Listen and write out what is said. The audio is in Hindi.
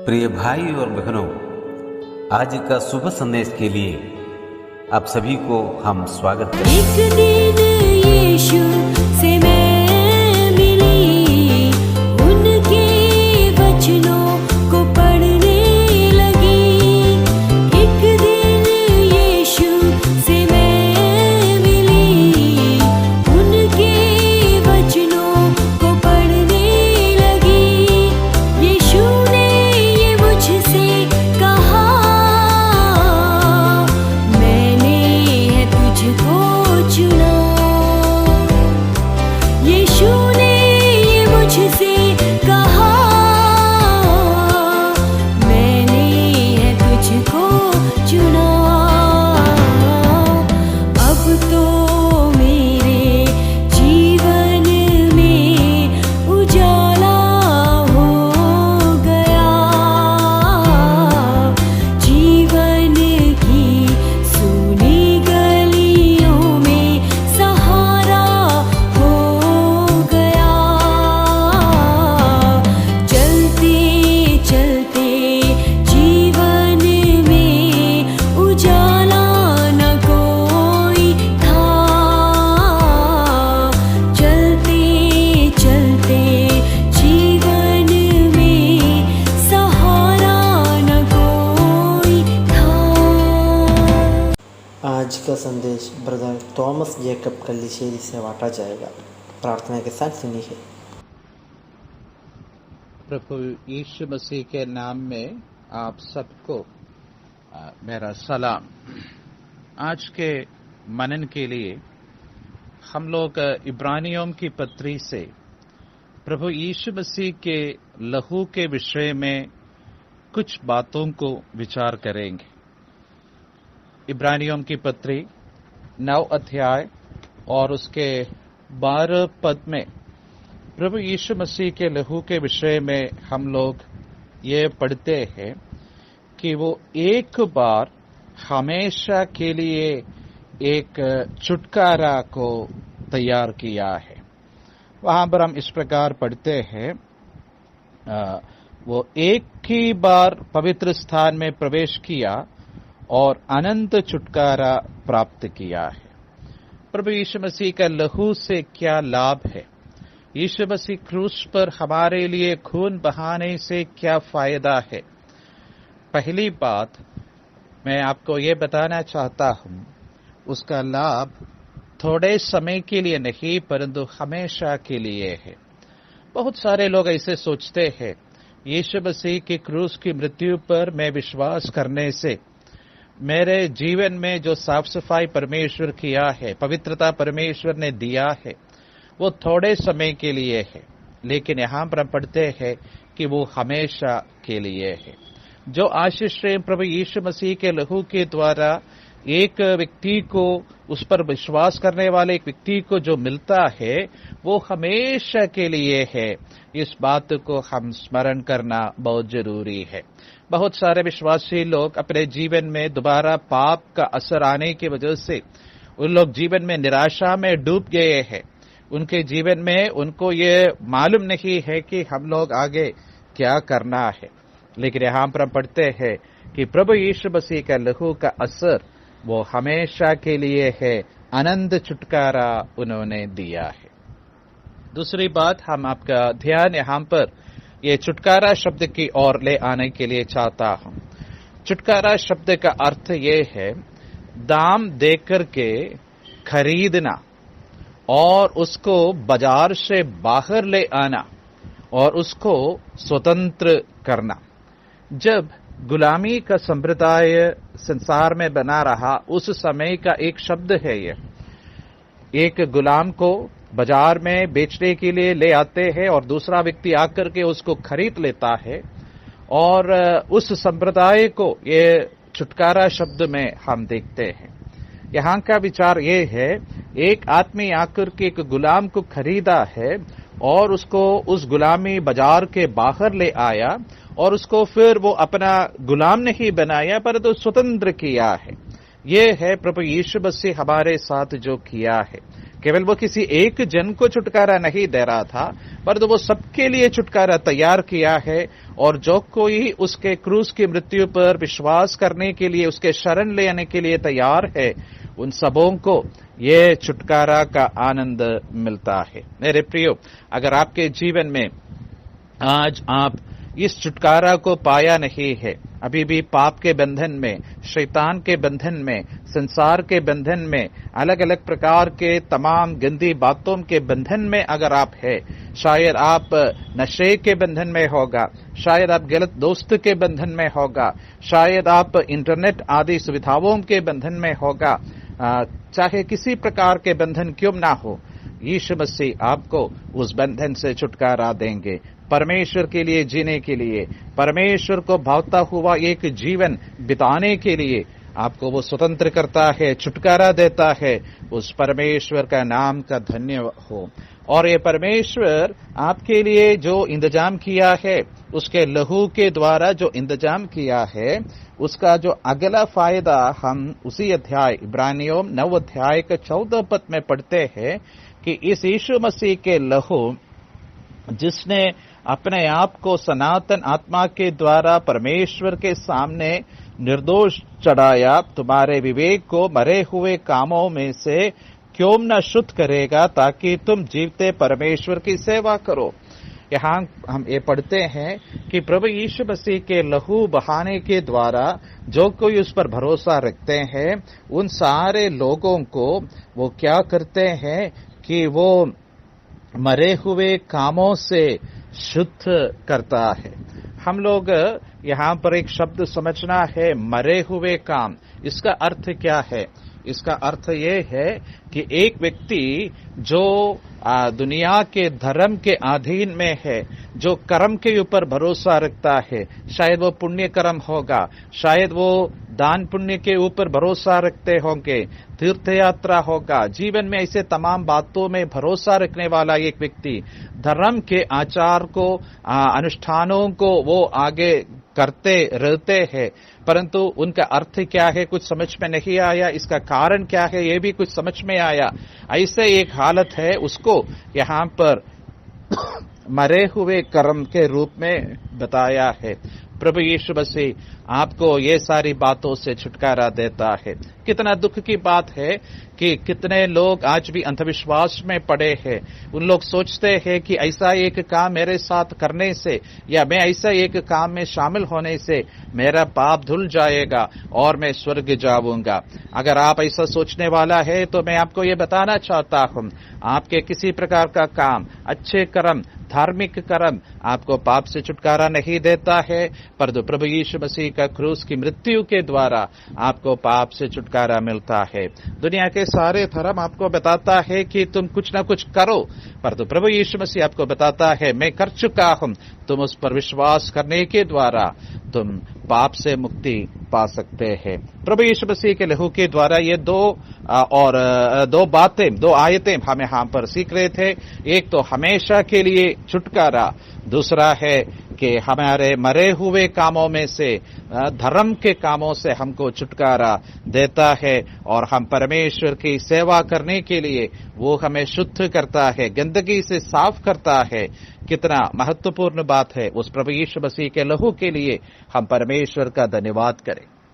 प्रिय भाई और बहनों, आज का शुभ संदेश के लिए आप सभी को हम स्वागत करते हैं। एक दिन यीशु से मैं मिली, उनके वचनों को पढ़ने लगी। एक दिन यीशु से मैं मिली, उनके वचनों को पढ़ने लगी। यीशु ने ये मुझसे कहा, मैंने है तुझको चुना। यीशु ने ये मुझसे कहा, मैंने है तुझको चुना। अब तो मेरे जीवन में उजाला हो गया, जीवन की सूनी गलियों में सहारा हो गया। चलते चलते जीवन में उजाला न कोई था, चलते चलते जीवन में सहारा न कोई था। आज का संदेश ब्रदर थॉमस जैकब कल्लीशेरी से बांटा जाएगा। प्रार्थना के साथ सुनिए। प्रभु यीशु मसीह के नाम में आप सबको मेरा सलाम। आज के मनन के लिए हम लोग इब्रानियों की पत्री से प्रभु यीशु मसीह के लहू के विषय में कुछ बातों को विचार करेंगे। इब्रानियों की पत्री 9 अध्याय और उसके 12 पद में प्रभु यीशु मसीह के लहू के विषय में हम लोग ये पढ़ते हैं कि वो एक बार हमेशा के लिए एक छुटकारा को तैयार किया है। वहां पर हम इस प्रकार पढ़ते हैं, वो एक ही बार पवित्र स्थान में प्रवेश किया और अनंत छुटकारा प्राप्त किया है। प्रभु यीशु मसीह का लहू से क्या लाभ है? यीशु मसीह क्रूस पर हमारे लिए खून बहाने से क्या फायदा है? पहली बात मैं आपको ये बताना चाहता हूं, उसका लाभ थोड़े समय के लिए नहीं परंतु हमेशा के लिए है। बहुत सारे लोग ऐसे सोचते हैं, यीशु मसीह की क्रूस की मृत्यु पर मैं विश्वास करने से मेरे जीवन में जो साफ सफाई परमेश्वर किया है, पवित्रता परमेश्वर ने दिया है, वो थोड़े समय के लिए है। लेकिन यहां पर हम पढ़ते हैं कि वो हमेशा के लिए है। जो आशीष प्रभु यीशु मसीह के लहू के द्वारा एक व्यक्ति को, उस पर विश्वास करने वाले एक व्यक्ति को जो मिलता है, वो हमेशा के लिए है। इस बात को हम स्मरण करना बहुत जरूरी है। बहुत सारे विश्वासी लोग अपने जीवन में दोबारा पाप का असर आने की वजह से उन लोग जीवन में निराशा में डूब गए हैं। उनके जीवन में उनको ये मालूम नहीं है कि हम लोग आगे क्या करना है। लेकिन यहां पर हम पढ़ते हैं कि प्रभु यीशु मसीह का लहू का असर वो हमेशा के लिए है, अनंत छुटकारा उन्होंने दिया है। दूसरी बात, हम आपका ध्यान यहां पर ये छुटकारा शब्द की ओर ले आने के लिए चाहता हूं। छुटकारा शब्द का अर्थ ये है, दाम देकर के खरीदना और उसको बाजार से बाहर ले आना और उसको स्वतंत्र करना। जब गुलामी का संप्रदाय संसार में बना रहा, उस समय का एक शब्द है ये। एक गुलाम को बाजार में बेचने के लिए ले आते हैं और दूसरा व्यक्ति आकर के उसको खरीद लेता है, और उस संप्रदाय को ये छुटकारा शब्द में हम देखते हैं। यहां का विचार ये है, एक आदमी आकर के एक गुलाम को खरीदा है और उसको उस गुलामी बाजार के बाहर ले आया और उसको फिर वो अपना गुलाम नहीं बनाया परंतु स्वतंत्र किया है। ये है प्रभु यीशु मसीह हमारे साथ जो किया है। केवल वो किसी एक जन को छुटकारा नहीं दे रहा था, पर तो वो सबके लिए छुटकारा तैयार किया है। और जो कोई उसके क्रूस की मृत्यु पर विश्वास करने के लिए, उसके शरण लेने के लिए तैयार है, उन सबों को ये छुटकारा का आनंद मिलता है। मेरे प्रियो, अगर आपके जीवन में आज आप इस छुटकारा को पाया नहीं है, अभी भी पाप के बंधन में, शैतान के बंधन में, संसार के बंधन में, अलग अलग प्रकार के तमाम गंदी बातों के बंधन में अगर आप है, शायद आप नशे के बंधन में होगा, शायद आप गलत दोस्त के बंधन में होगा, शायद आप इंटरनेट आदि सुविधाओं के बंधन में होगा, चाहे किसी प्रकार के बंधन क्यों ना हो, यीशु मसीह आपको उस बंधन से छुटकारा देंगे। परमेश्वर के लिए जीने के लिए, परमेश्वर को भावता हुआ एक जीवन बिताने के लिए आपको वो स्वतंत्र करता है, छुटकारा देता है। उस परमेश्वर का नाम का धन्य हो। और ये परमेश्वर आपके लिए जो इंतजाम किया है, उसके लहू के द्वारा जो इंतजाम किया है, उसका जो अगला फायदा हम उसी अध्याय इब्रानियों 9 अध्याय के 14 पद में पढ़ते हैं कि इस यीशु मसीह के लहू जिसने अपने आप को सनातन आत्मा के द्वारा परमेश्वर के सामने निर्दोष चढ़ाया, तुम्हारे विवेक को मरे हुए कामों में से क्यों न शुद्ध करेगा, ताकि तुम जीवते परमेश्वर की सेवा करो। यहाँ हम ये पढ़ते हैं कि प्रभु यीशु मसीह के लहू बहाने के द्वारा जो कोई उस पर भरोसा रखते हैं, उन सारे लोगों को वो क्या करते हैं कि वो मरे हुए कामों से शुद्ध करता है। हम लोग यहाँ पर एक शब्द समझना है, मरे हुए काम। इसका अर्थ क्या है? इसका अर्थ ये है कि एक व्यक्ति जो दुनिया के धर्म के अधीन में है, जो कर्म के ऊपर भरोसा रखता है, शायद वो पुण्य कर्म होगा, शायद वो दान पुण्य के ऊपर भरोसा रखते होंगे, तीर्थ यात्रा होगा, जीवन में ऐसे तमाम बातों में भरोसा रखने वाला एक व्यक्ति धर्म के आचार को, अनुष्ठानों को वो आगे करते रहते हैं, परंतु उनका अर्थ क्या है कुछ समझ में नहीं आया, इसका कारण क्या है ये भी कुछ समझ में आया। ऐसे एक हालत है, उसको यहाँ पर मरे हुए कर्म के रूप में बताया है। प्रभु यीशु मसीह आपको ये सारी बातों से छुटकारा देता है। कितना दुख की बात है कि कितने लोग आज भी अंधविश्वास में पड़े हैं। उन लोग सोचते हैं कि ऐसा एक काम मेरे साथ करने से या मैं ऐसा एक काम में शामिल होने से मेरा पाप धुल जाएगा और मैं स्वर्ग जाऊंगा। अगर आप ऐसा सोचने वाला है तो मैं आपको ये बताना चाहता हूं, आपके किसी प्रकार का काम, अच्छे कर्म, धार्मिक कर्म आपको पाप से छुटकारा नहीं देता है, परंतु प्रभु यीशु मसीह का क्रूस की मृत्यु के द्वारा आपको पाप से छुटकारा मिलता है। दुनिया के सारे धर्म आपको बताता है कि तुम कुछ ना कुछ करो, परंतु प्रभु यीशु मसीह आपको बताता है मैं कर चुका हूं, तुम उस पर विश्वास करने के द्वारा तुम पाप से मुक्ति पा सकते हैं। प्रभु यीशु मसीह के लहू के द्वारा ये दो आयतें हम यहाँ पर सीख रहे थे। एक तो हमेशा के लिए छुटकारा, दूसरा है कि हमारे मरे हुए कामों में से, धर्म के कामों से हमको छुटकारा देता है और हम परमेश्वर की सेवा करने के लिए वो हमें शुद्ध करता है, गंदगी से साफ करता है। कितना महत्वपूर्ण बात है। उस प्रभु यीशु मसीह के लहू के लिए हम परमेश्वर का धन्यवाद करें।